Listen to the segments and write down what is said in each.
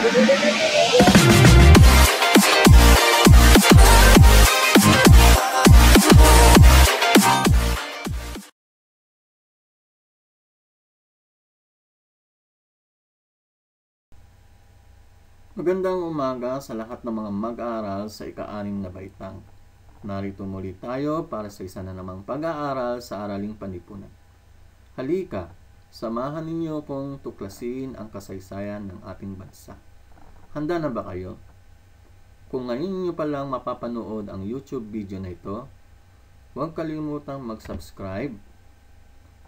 Magandang umaga sa lahat ng mga mag-aaral sa ika-6 na baitang. Narito muli tayo para sa isa na namang pag-aaral sa Araling Panlipunan. Halika, samahan ninyo kong tuklasin ang kasaysayan ng ating bansa. Handa na ba kayo? Kung ngayon nyo pa lang mapapanood ang YouTube video na ito, huwag kalimutang mag-subscribe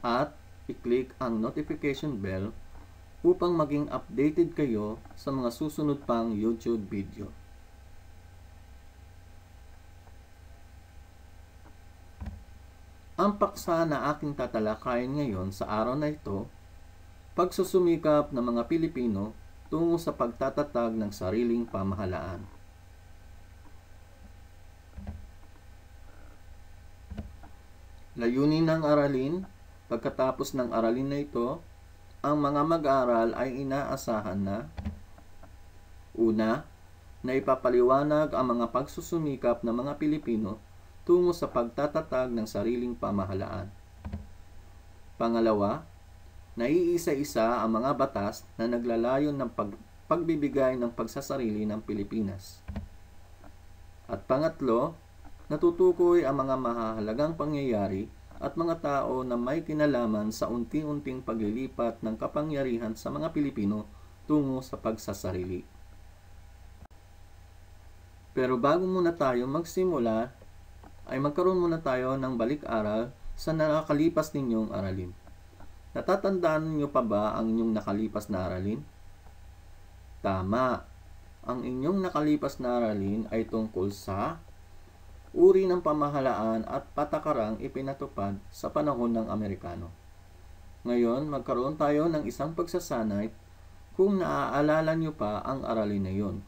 at i-click ang notification bell upang maging updated kayo sa mga susunod pang YouTube video. Ang paksa na aking tatalakayin ngayon sa araw na ito, pagsusumikap ng mga Pilipino tungo sa pagtatatag ng sariling pamahalaan. Layunin ng aralin. Pagkatapos ng aralin na ito, ang mga mag-aaral ay inaasahan na: una, na ipapaliwanag ang mga pagsusumikap ng mga Pilipino tungo sa pagtatatag ng sariling pamahalaan. Pangalawa, na iisa-isa ang mga batas na naglalayon ng pagbibigay ng pagsasarili ng Pilipinas. At pangatlo, natutukoy ang mga mahahalagang pangyayari at mga tao na may kinalaman sa unti-unting paglilipat ng kapangyarihan sa mga Pilipino tungo sa pagsasarili. Pero bago muna tayo magsimula, ay magkaroon muna tayo ng balik-aral sa nakakalipas ninyong aralin. Natatandaan niyo pa ba ang inyong nakalipas na aralin? Tama! Ang inyong nakalipas na aralin ay tungkol sa uri ng pamahalaan at patakarang ipinatupad sa panahon ng Amerikano. Ngayon, magkaroon tayo ng isang pagsasanay kung naaalala nyo pa ang aralin na yun.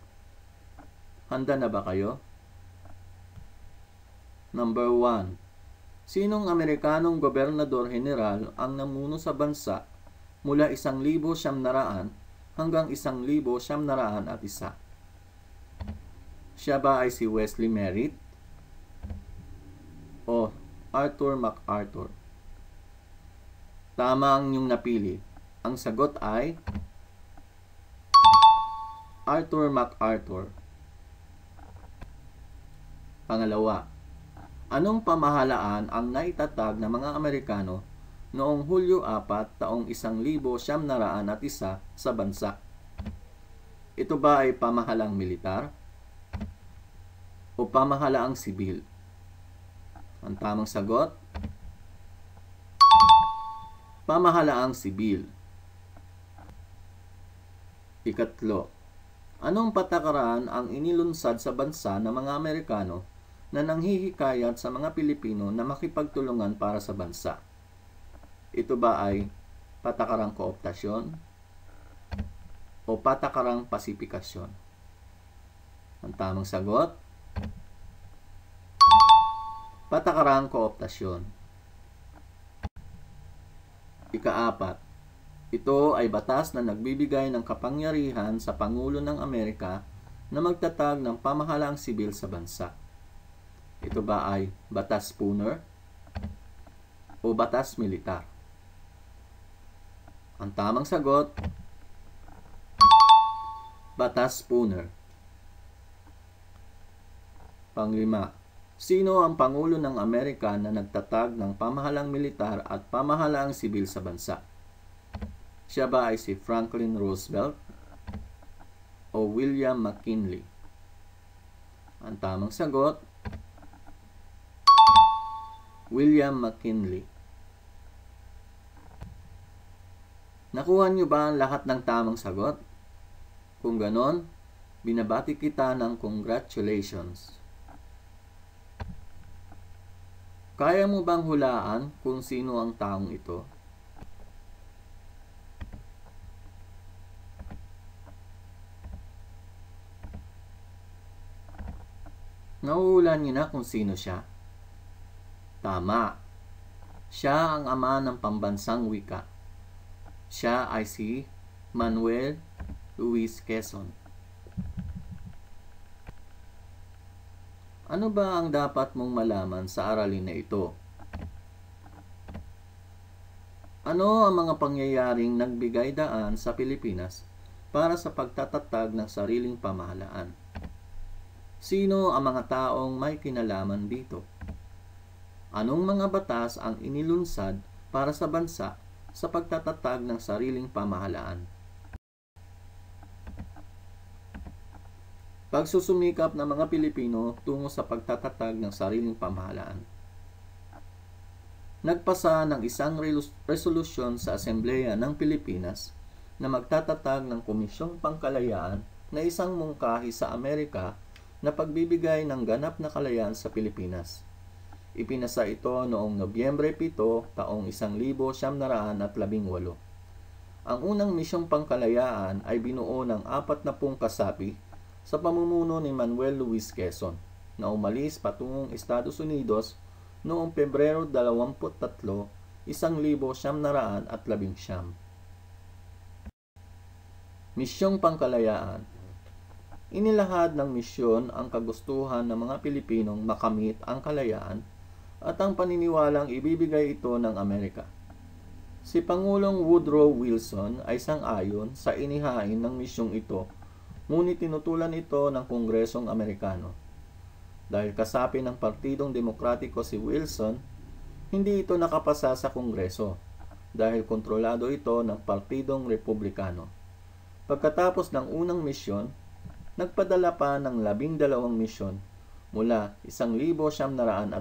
Handa na ba kayo? Number 1. Sinong Amerikanong gobernador general ang namuno sa bansa mula 1,900 hanggang 1,901? Siya ba ay si Wesley Merritt o Arthur MacArthur? Tama ang inyong napili. Ang sagot ay Arthur MacArthur. Pangalawa, anong pamahalaan ang naitatag ng mga Amerikano noong Hulyo 4, taong 1901 sa bansa? Ito ba ay pamahalang militar o pamahalaang sibil? Ang tamang sagot, pamahalaang sibil. Ikatlo, anong patakaran ang inilunsad sa bansa ng mga Amerikano na nanghihikayat sa mga Pilipino na makipagtulungan para sa bansa? Ito ba ay patakarang kooptasyon o patakarang pasifikasyon? Ang tamang sagot, patakarang kooptasyon. Ika-4, ito ay batas na nagbibigay ng kapangyarihan sa Pangulo ng Amerika na magtatag ng pamahalaang sibil sa bansa. Ito ba ay batas Spooner o batas militar? Ang tamang sagot, batas Spooner. Panglima, sino ang Pangulo ng Amerika na nagtatag ng pamahalang militar at pamahalaang sibil sa bansa? Siya ba ay si Franklin Roosevelt o William McKinley? Ang tamang sagot, William McKinley. Nakuha niyo ba ang lahat ng tamang sagot? Kung ganon, binabati kita ng congratulations. Kaya mo bang hulaan kung sino ang taong ito? Nahuhulaan niyo na kung sino siya? Tama. Siya ang ama ng pambansang wika. Siya ay si Manuel Luis Quezon. Ano ba ang dapat mong malaman sa aralin na ito? Ano ang mga pangyayaring nagbigay daan sa Pilipinas para sa pagtatatag ng sariling pamahalaan? Sino ang mga taong may kinalaman dito? Anong mga batas ang inilunsad para sa bansa sa pagtatatag ng sariling pamahalaan? Pagsusumikap ng mga Pilipino tungo sa pagtatatag ng sariling pamahalaan. Nagpasa ng isang resolusyon sa Asembleya ng Pilipinas na magtatatag ng Komisyong Pangkalayaan na isang mungkahi sa Amerika na pagbibigay ng ganap na kalayaan sa Pilipinas. Ipinasa ito noong Nobyembre 7, taong 1918. Ang unang misyong pangkalayaan ay binuo ng 40 kasapi sa pamumuno ni Manuel Luis Quezon na umalis patungong Estados Unidos noong Pebrero 23, 1919. Misyong Pangkalayaan. Inilahad ng misyon ang kagustuhan ng mga Pilipinong makamit ang kalayaan at ang paniniwalang ibibigay ito ng Amerika. Si Pangulong Woodrow Wilson ay sang-ayon sa inihain ng misyong ito, ngunit tinutulan ito ng Kongresong Amerikano. Dahil kasapi ng Partidong Demokratiko si Wilson, hindi ito nakapasa sa Kongreso dahil kontrolado ito ng Partidong Republikano. Pagkatapos ng unang misyon, nagpadala pa ng 12 misyon mula 1919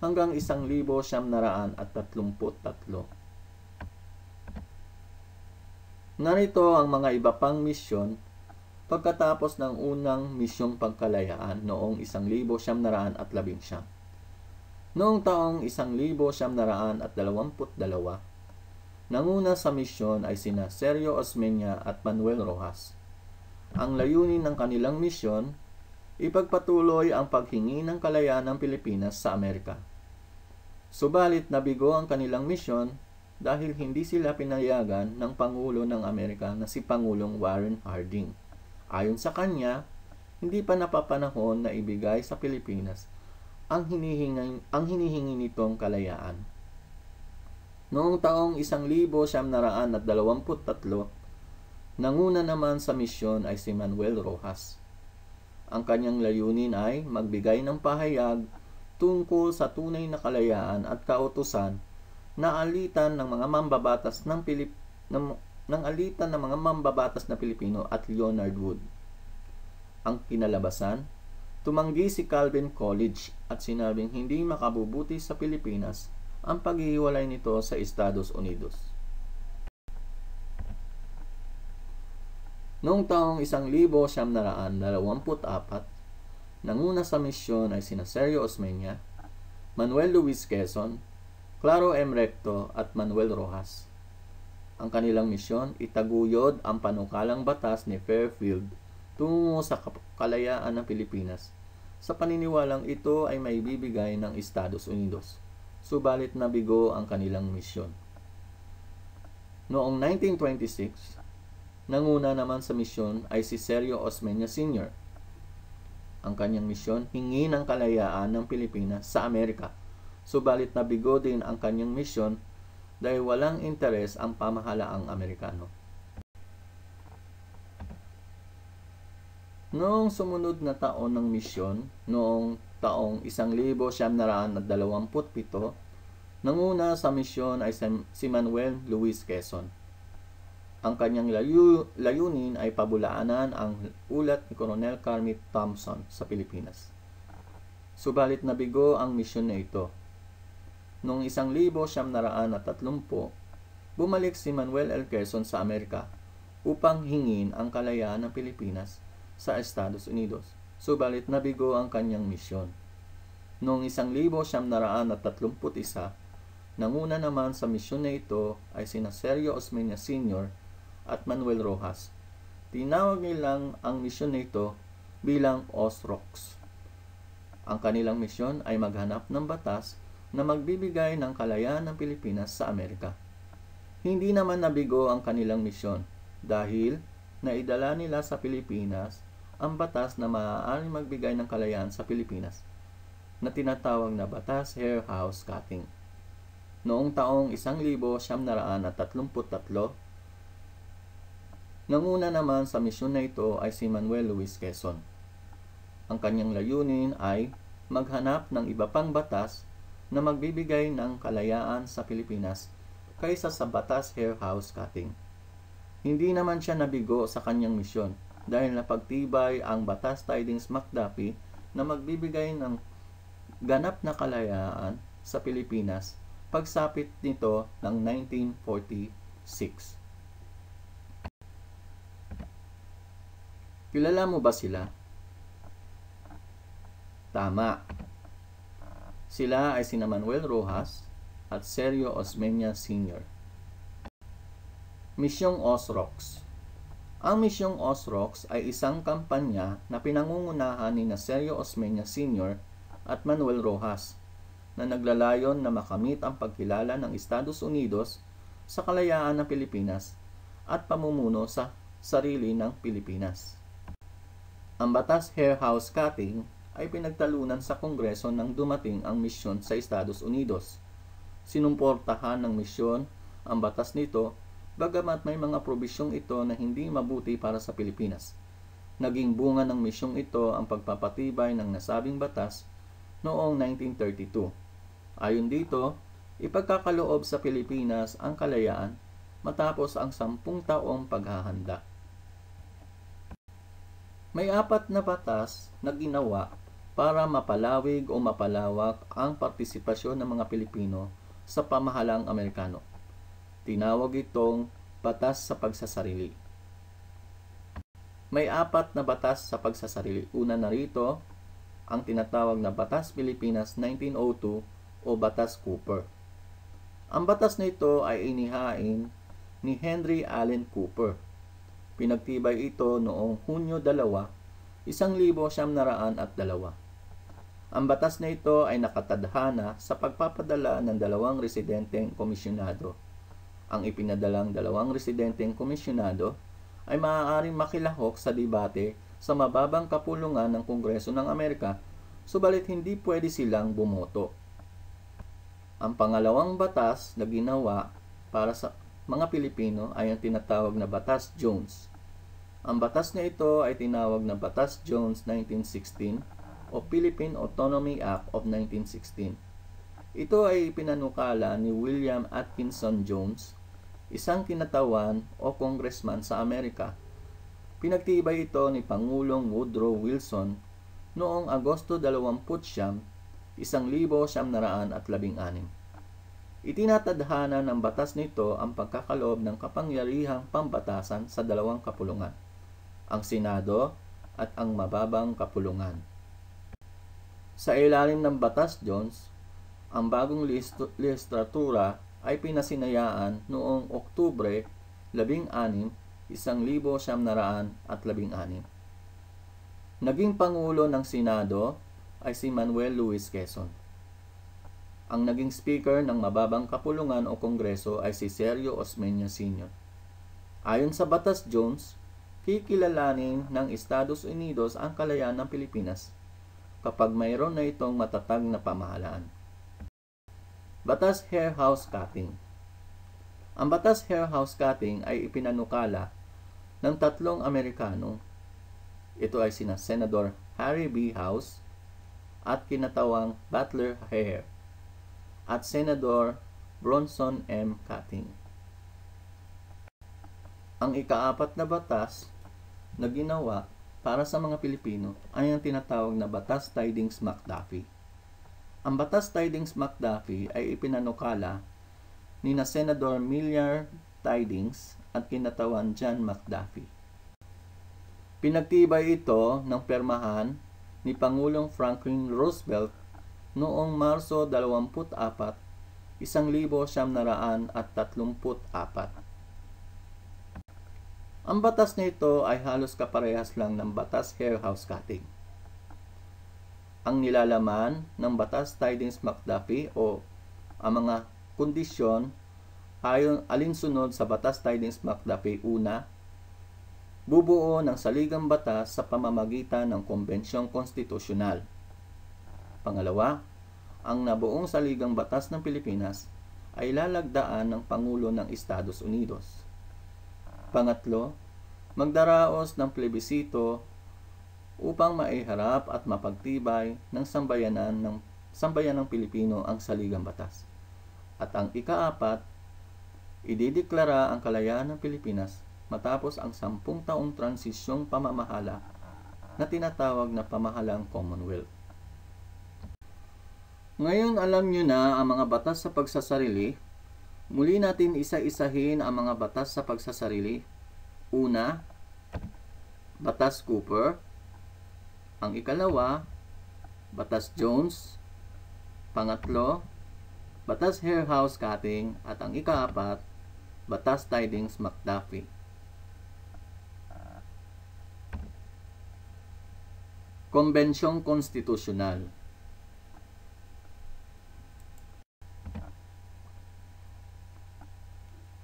hanggang 1933. Narito ang mga iba pang misyon pagkatapos ng unang misyong pangkalayaan noong 1919. Noong taong 1922, nanguna sa misyon ay sina Sergio Osmeña at Manuel Rojas. Ang layunin ng kanilang misyon, ipagpatuloy ang paghingi ng kalayaan ng Pilipinas sa Amerika. Subalit nabigo ang kanilang misyon dahil hindi sila pinayagan ng Pangulo ng Amerika na si Pangulong Warren Harding. Ayon sa kanya, hindi pa napapanahon na ibigay sa Pilipinas ang hinihingi nitong kalayaan. Noong taong 1923, nanguna naman sa misyon ay si Manuel Rojas. Ang kanyang layunin ay magbigay ng pahayag tungkol sa tunay na kalayaan at kautusan na alitan ng mga mambabatas na Pilipino at Leonard Wood. Ang kinalabasan, tumanggi si Calvin Coolidge at sinabing hindi makabubuti sa Pilipinas ang paghihiwalay nito sa Estados Unidos. Noong taong 1924, nanguna sa misyon ay sina Sergio Osmeña, Manuel Luis Quezon, Claro M. Recto at Manuel Rojas. Ang kanilang misyon, itaguyod ang panukalang batas ni Fairfield tungo sa kalayaan ng Pilipinas sa paniniwalang ito ay maibibigay ng Estados Unidos. Subalit nabigo ang kanilang misyon. Noong 1926, nanguna naman sa misyon ay si Sergio Osmeña Sr. Ang kanyang misyon, hingi ng kalayaan ng Pilipinas sa Amerika. Subalit nabigo din ang kanyang misyon dahil walang interes ang pamahalaang Amerikano. Noong sumunod na taon ng misyon, noong taong 1927, nanguna sa misyon ay si Manuel Luis Quezon. Ang kanyang layunin ay pabulaanan ang ulat ni Colonel Carmit Thompson sa Pilipinas. Subalit nabigo ang misyon na ito. Noong 1930, bumalik si Manuel L. Quezon sa Amerika upang hingin ang kalayaan ng Pilipinas sa Estados Unidos. Subalit nabigo ang kanyang misyon. Noong 1931, nanguna naman sa misyon na ito ay sina Sergio Osmeña Sr. at Manuel Rojas. Tinawag nilang ang misyon na ito bilang OSROX. Ang kanilang misyon ay maghanap ng batas na magbibigay ng kalayaan ng Pilipinas sa Amerika. Hindi naman nabigo ang kanilang misyon dahil naidala nila sa Pilipinas ang batas na maaaring magbigay ng kalayaan sa Pilipinas na tinatawag na Batas Hair House Cutting. Noong taong 1933, nanguna naman sa misyon na ito ay si Manuel Luis Quezon. Ang kanyang layunin ay maghanap ng iba pang batas na magbibigay ng kalayaan sa Pilipinas kaysa sa Batas Hair House Cutting. Hindi naman siya nabigo sa kanyang misyon dahil napagtibay ang Batas Tidings-McDuffie na magbibigay ng ganap na kalayaan sa Pilipinas pagsapit nito ng 1946. Kilala mo ba sila? Tama. Sila ay sina Manuel Rojas at Sergio Osmeña Sr. Misyong Osrox. Ang Misyong Osrox ay isang kampanya na pinangungunahan ni Sergio Osmeña Sr. at Manuel Rojas na naglalayon na makamit ang pagkilala ng Estados Unidos sa kalayaan ng Pilipinas at pamumuno sa sarili ng Pilipinas. Ang Batas Hair House Cutting ay pinagtalunan sa Kongreso nang dumating ang misyon sa Estados Unidos. Sinumportahan ng misyon ang batas nito bagamat may mga probisyong ito na hindi mabuti para sa Pilipinas. Naging bunga ng misyong ito ang pagpapatibay ng nasabing batas noong 1932. Ayon dito, ipagkakaloob sa Pilipinas ang kalayaan matapos ang 10 taong paghahanda. May 4 na batas na ginawa para mapalawig o mapalawak ang partisipasyon ng mga Pilipino sa pamahalang Amerikano. Tinawag itong batas sa pagsasarili. May 4 na batas sa pagsasarili. Una na rito, ang tinatawag na Batas Pilipinas 1902 o Batas Cooper. Ang batas na ito ay inihain ni Henry Allen Cooper. Pinagtibay ito noong Hunyo 2, 1902. Ang batas na ito ay nakatadhana sa pagpapadala ng 2 residenteng komisyonado. Ang ipinadalang 2 residenteng komisyonado ay maaaring makilahok sa debate sa mababang kapulungan ng Kongreso ng Amerika, subalit hindi pwede silang bumoto. Ang pangalawang batas na ginawa para sa mga Pilipino ay ang tinatawag na Batas Jones. Ang batas na ito ay tinawag na Batas Jones 1916 o Philippine Autonomy Act of 1916. Ito ay pinanukala ni William Atkinson Jones, isang kinatawan o congressman sa Amerika. Pinagtibay ito ni Pangulong Woodrow Wilson noong Agosto 20, 1916. Itinatadhana ng batas nito ang pagkakaloob ng kapangyarihang pambatasan sa 2 kapulungan, ang Senado at ang mababang kapulungan. Sa ilalim ng Batas Jones, ang bagong lehislatura ay pinasinayaan noong Oktubre 16, 1916. Naging Pangulo ng Senado ay si Manuel Luis Quezon. Ang naging Speaker ng mababang kapulungan o Kongreso ay si Sergio Osmeña Sr. Ayon sa Batas Jones, kikilalanin ng Estados Unidos ang kalayaan ng Pilipinas kapag mayroon na itong matatag na pamahalaan. Batas Hair House Cutting. Ang Batas Hair House Cutting ay ipinanukala ng 3 Amerikano. Ito ay sina Senador Harry B. House at kinatawang Butler Hair at Senador Bronson M. Cutting. Ang ika-4 na batas na ginawa para sa mga Pilipino ay ang tinatawag na Batas Tidings-McDuffie. Ang Batas Tidings-McDuffie ay ipinanukala ni na Senador Millard Tidings at kinatawan John McDuffie. Pinagtibay ito ng permahan ni Pangulong Franklin Roosevelt noong Marso 24, 1934. Ang batas na ito ay halos kaparehas lang ng Batas Hair House Cutting. Ang nilalaman ng Batas Tidings-McDuffie o ang mga kondisyon ayon alinsunod sa Batas Tidings-McDuffie: una, bubuo ng saligang batas sa pamamagitan ng Kombensyong Konstitusyonal. Pangalawa, ang nabuong saligang batas ng Pilipinas ay lalagdaan ng Pangulo ng Estados Unidos. Pangatlo, magdaraos ng plebisito upang maiharap at mapagtibay ng sambayanang Pilipino ang saligang batas. At ang ika-4, idideklara ang kalayaan ng Pilipinas matapos ang 10 taong transisyong pamamahala na tinatawag na pamahalang Commonwealth. Ngayon alam nyo na ang mga batas sa pagsasarili. Muli natin isa-isahin ang mga batas sa pagsasarili. Una, Batas Cooper. Ang ikalawa, Batas Jones. Pangatlo, Batas Hair House Cutting. At ang ika-4, Batas Tydings-McDuffie. Kombensyong Konstitusyonal.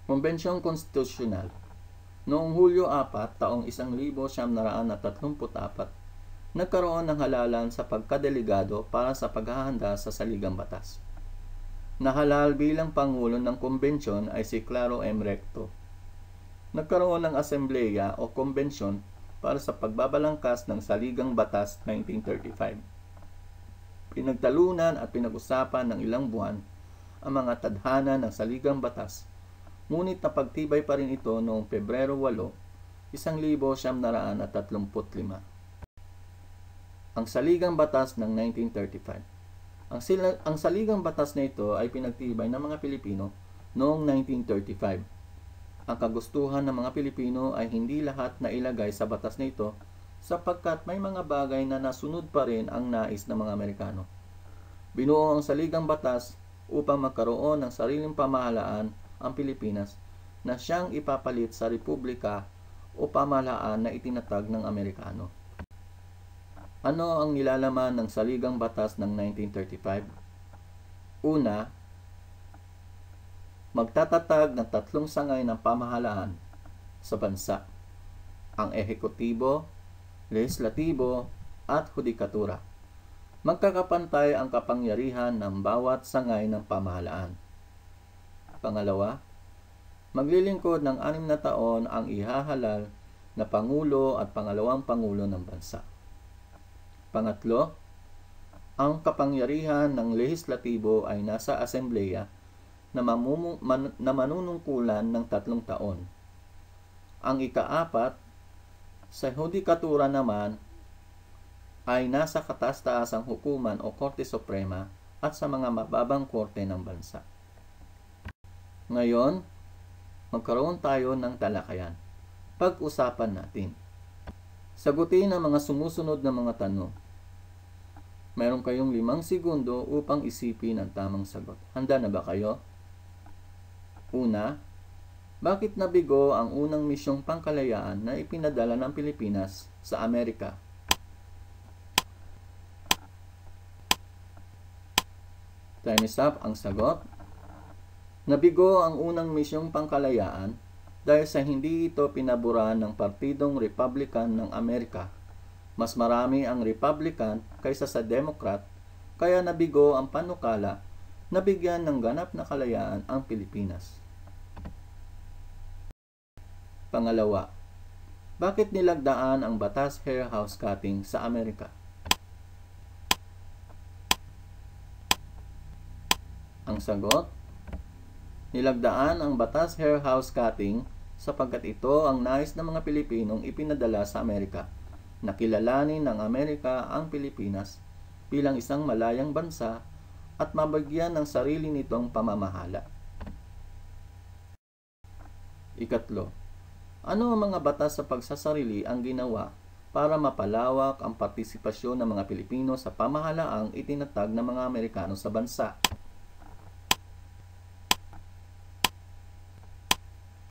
Kombensyong Konstitusyonal. Noong Hulyo 4, taong 1934, nagkaroon ng halalan sa pagkadelegado para sa paghahanda sa saligang batas. Nahalal bilang Pangulo ng Kombensyon ay si Claro M. Recto. Nagkaroon ng asembleya o kombensyon para sa pagbabalangkas ng Saligang Batas 1935. Pinagtalunan at pinag-usapan ng ilang buwan ang mga tadhana ng Saligang Batas, ngunit napagtibay pa rin ito noong Pebrero 8, 1935. Ang Saligang Batas ng 1935. Ang Saligang Batas na ito ay pinagtibay ng mga Pilipino noong 1935. Ang kagustuhan ng mga Pilipino ay hindi lahat na ilagay sa batas na ito sapagkat may mga bagay na nasunod pa rin ang nais ng mga Amerikano. Binuo ang Saligang Batas upang magkaroon ng sariling pamahalaan ang Pilipinas na siyang ipapalit sa republika o pamahalaan na itinatag ng Amerikano. Ano ang nilalaman ng Saligang Batas ng 1935? Una, magtatatag ng 3 sangay ng pamahalaan sa bansa: ang ehekutibo, lehislatibo, at hudikatura. Magkakapantay ang kapangyarihan ng bawat sangay ng pamahalaan. Pangalawa, maglilingkod ng 6 na taon ang ihahalal na Pangulo at Pangalawang Pangulo ng bansa. Pangatlo, ang kapangyarihan ng lehislatibo ay nasa asembleya na manunungkulan ng 3 taon. Ang ika-4, sa hudikatura naman ay nasa kataas-taasang hukuman o Korte Suprema at sa mga mababang korte ng bansa. Ngayon, magkaroon tayo ng talakayan. Pag-usapan natin. Sagutin ang mga sumusunod na mga tanong. Meron kayong 5 segundo upang isipin ang tamang sagot. Handa na ba kayo? Una, bakit nabigo ang unang misyong pangkalayaan na ipinadala ng Pilipinas sa Amerika? Time is up. Ang sagot, nabigo ang unang misyong pangkalayaan dahil sa hindi ito pinaboran ng Partidong Republican ng Amerika. Mas marami ang Republican kaysa sa Democrat, kaya nabigo ang panukala na bigyan ng ganap na kalayaan ang Pilipinas. Pangalawa, bakit nilagdaan ang Batas Hair House Cutting sa Amerika? Ang sagot, nilagdaan ang Batas Hair House Cutting sapagkat ito ang nais ng mga Pilipinong ipinadala sa Amerika. Nakilalanin ng Amerika ang Pilipinas bilang isang malayang bansa at mabagyan ng sarili nitong pamamahala. Ikatlo, ano ang mga batas sa pagsasarili ang ginawa para mapalawak ang partisipasyon ng mga Pilipino sa pamahalaang itinatag ng mga Amerikano sa bansa?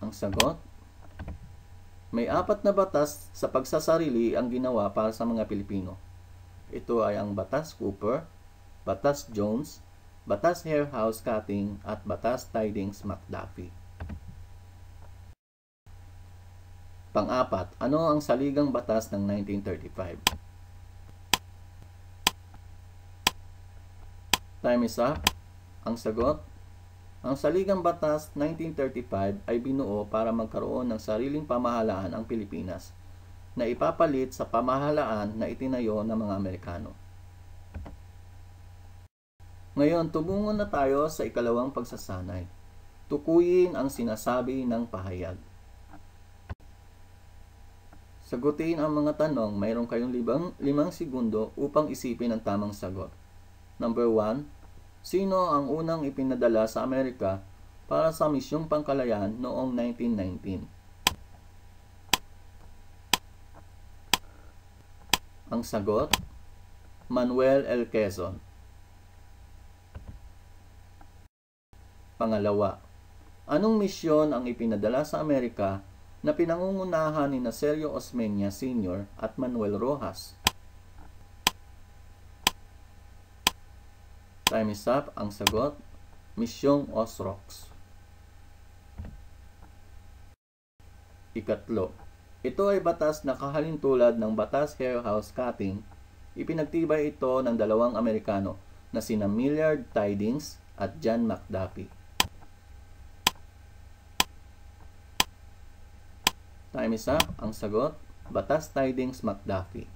Ang sagot, may 4 na batas sa pagsasarili ang ginawa para sa mga Pilipino. Ito ay ang Batas Cooper, Batas Jones, Batas Hair House Cutting, at Batas Tydings-McDuffie. Pang-apat, ano ang saligang batas ng 1935? Time is up. Ang sagot, ang saligang batas 1935 ay binuo para magkaroon ng sariling pamahalaan ang Pilipinas na ipapalit sa pamahalaan na itinayo ng mga Amerikano. Ngayon, tumungo na tayo sa ikalawang pagsasanay. Tukuyin ang sinasabi ng pahayag. Sagutin ang mga tanong, mayroon kayong 5 segundo upang isipin ang tamang sagot. Number 1. Sino ang unang ipinadala sa Amerika para sa misyong pangkalayaan noong 1919? Ang sagot, Manuel L. Quezon. Pangalawa, anong misyon ang ipinadala sa Amerika na pinangungunahan ni Sergio Osmeña Sr. at Manuel Rojas? Time is up. Ang sagot, Misyong Osrox. Ikatlo, ito ay batas na kahalintulad ng Batas Hair House Cutting. Ipinagtibay ito ng dalawang Amerikano na sina Millard Tydings at John McDuffie. Time is up. Ang sagot, Batas Tydings-McDuffie.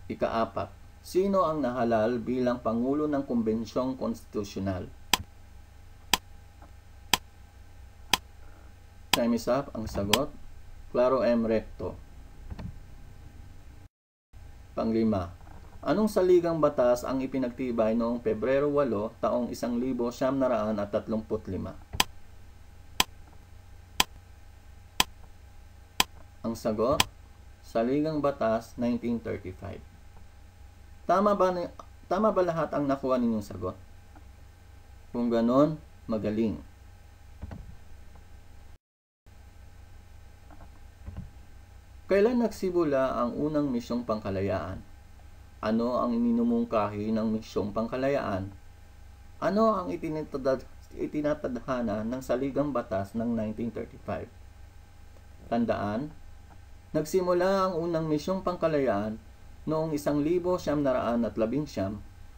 Ika-4, sino ang nahalal bilang Pangulo ng Kumbensyong Konstitusyonal? Time is up. Ang sagot, Claro M. Recto. Panglima, anong saligang batas ang ipinagtibay noong Pebrero 8, taong 1935? Ang sagot, Saligang Batas 1935. Tama ba lahat ang nakuha ninyong sagot? Kung ganon, magaling. Kailan nagsimula ang unang misyong pangkalayaan? Ano ang ininumungkahi ng misyong pangkalayaan? Ano ang itinatadhana ng Saligang Batas ng 1935? Tandaan, nagsimula ang unang misyong pangkalayaan noong 1919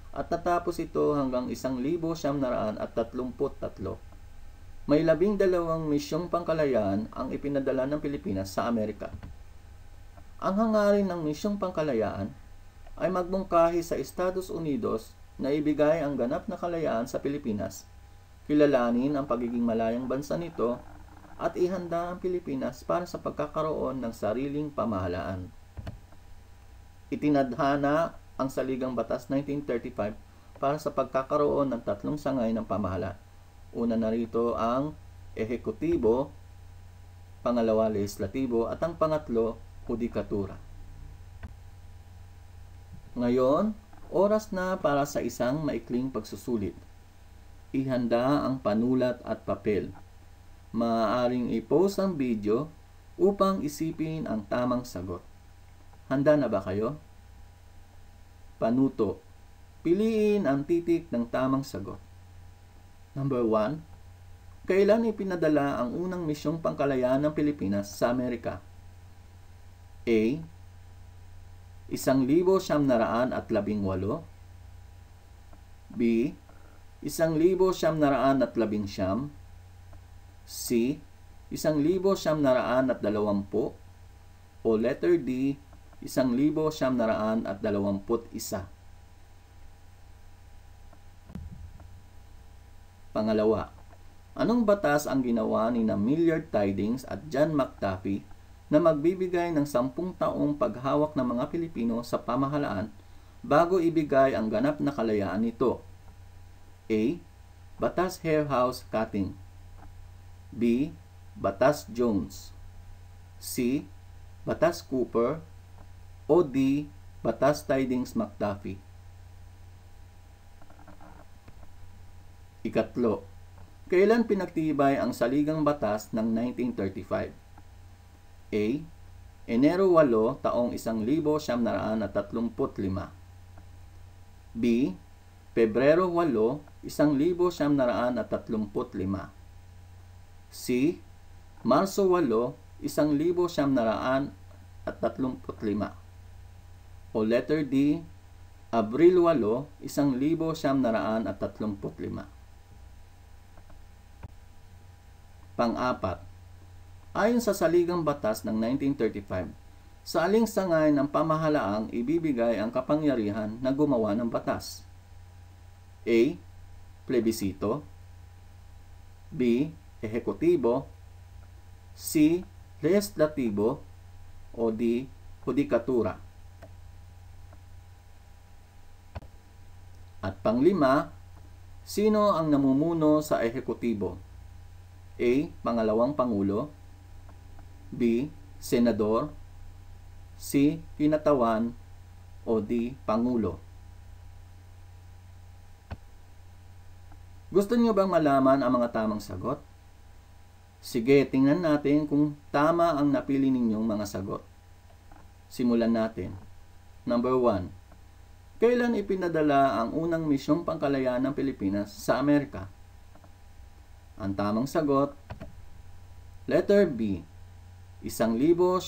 at natapos ito hanggang 1933. May 12 misyong pangkalayaan ang ipinadala ng Pilipinas sa Amerika. Ang hangarin ng misyong pangkalayaan ay magmungkahi sa Estados Unidos na ibigay ang ganap na kalayaan sa Pilipinas, kilalanin ang pagiging malayang bansa nito, at ihanda ang Pilipinas para sa pagkakaroon ng sariling pamahalaan. Itinadhana ang Saligang Batas 1935 para sa pagkakaroon ng 3 sangay ng pamahalaan. Una na rito ang ehekutibo, pangalawa lehislatibo, at ang pangatlo, hudikatura. Ngayon, oras na para sa isang maikling pagsusulit. Ihanda ang panulat at papel. Maaaring i-pause ang video upang isipin ang tamang sagot. Handa na ba kayo? Panuto. Piliin ang titik ng tamang sagot. Number 1. Kailan ipinadala ang unang misyong pangkalayaan ng Pilipinas sa Amerika? A. 1918. B. 1919. C. 1920. O letter D. 1921. Pangalawa, anong batas ang ginawa ni Millard Tydings at John McDuffie na magbibigay ng 10 taong paghawak ng mga Pilipino sa pamahalaan bago ibigay ang ganap na kalayaan nito? A. Batas Hair House Cutting. B. Batas Jones. C. Batas Cooper. O D. Batas Tydings-McDuffie. Ikatlo, kailan pinagtibay ang Saligang Batas ng 1935? A. Enero 8, taong 1935. B. Pebrero 8, 1935. C. Marso 8, 1935. O letter D, Abril 8, 1935. Pang-apat, ayon sa Saligang Batas ng 1935, sa aling sangay ng pamahalaang ibibigay ang kapangyarihan na gumawa ng batas? A. Plebisito. B. Ehekutibo. C. Lehislatibo. O D. Hudikatura. At pang-5, sino ang namumuno sa ehekutibo? A. Pangalawang Pangulo. B. Senador. C. Kinatawan. O D. Pangulo. Gusto niyo bang malaman ang mga tamang sagot? Sige, tingnan natin kung tama ang napili ninyong mga sagot. Simulan natin. Number 1. Kailan ipinadala ang unang misyong pangkalayaan ng Pilipinas sa Amerika? Ang tamang sagot, letter B, 1911.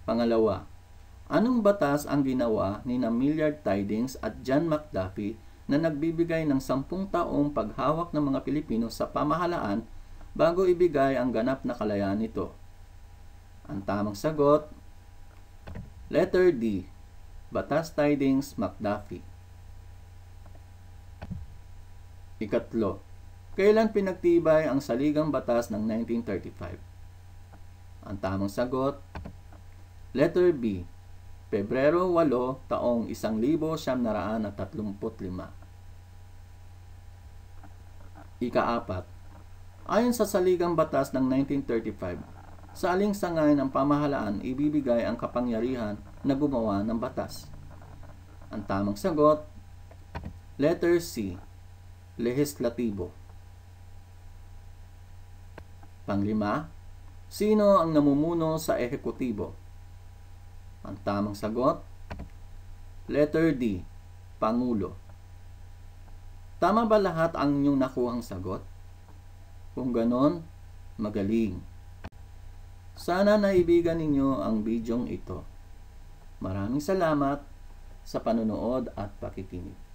Pangalawa, anong batas ang ginawa ni Millard Tydings at John McDuffie na nagbibigay ng 10 taong paghawak ng mga Pilipino sa pamahalaan bago ibigay ang ganap na kalayaan nito? Ang tamang sagot, letter D, Batas Tydings-McDuffie. Ikatlo, kailan pinagtibay ang Saligang Batas ng 1935? Ang tamang sagot, letter B, Pebrero 8, taong 1935. Ika-4, ayon sa Saligang Batas ng 1935, sa aling sangay ng pamahalaan ibibigay ang kapangyarihan na gumawa ng batas? Ang tamang sagot, letter C, Lehislatibo. Pang-5, sino ang namumuno sa ehekutibo? Ang tamang sagot, letter D, Pangulo. Tama ba lahat ang inyong nakuhang sagot? Kung ganon, magaling. Sana naibigan ninyo ang bidyong ito. Maraming salamat sa panonood at pakikinig.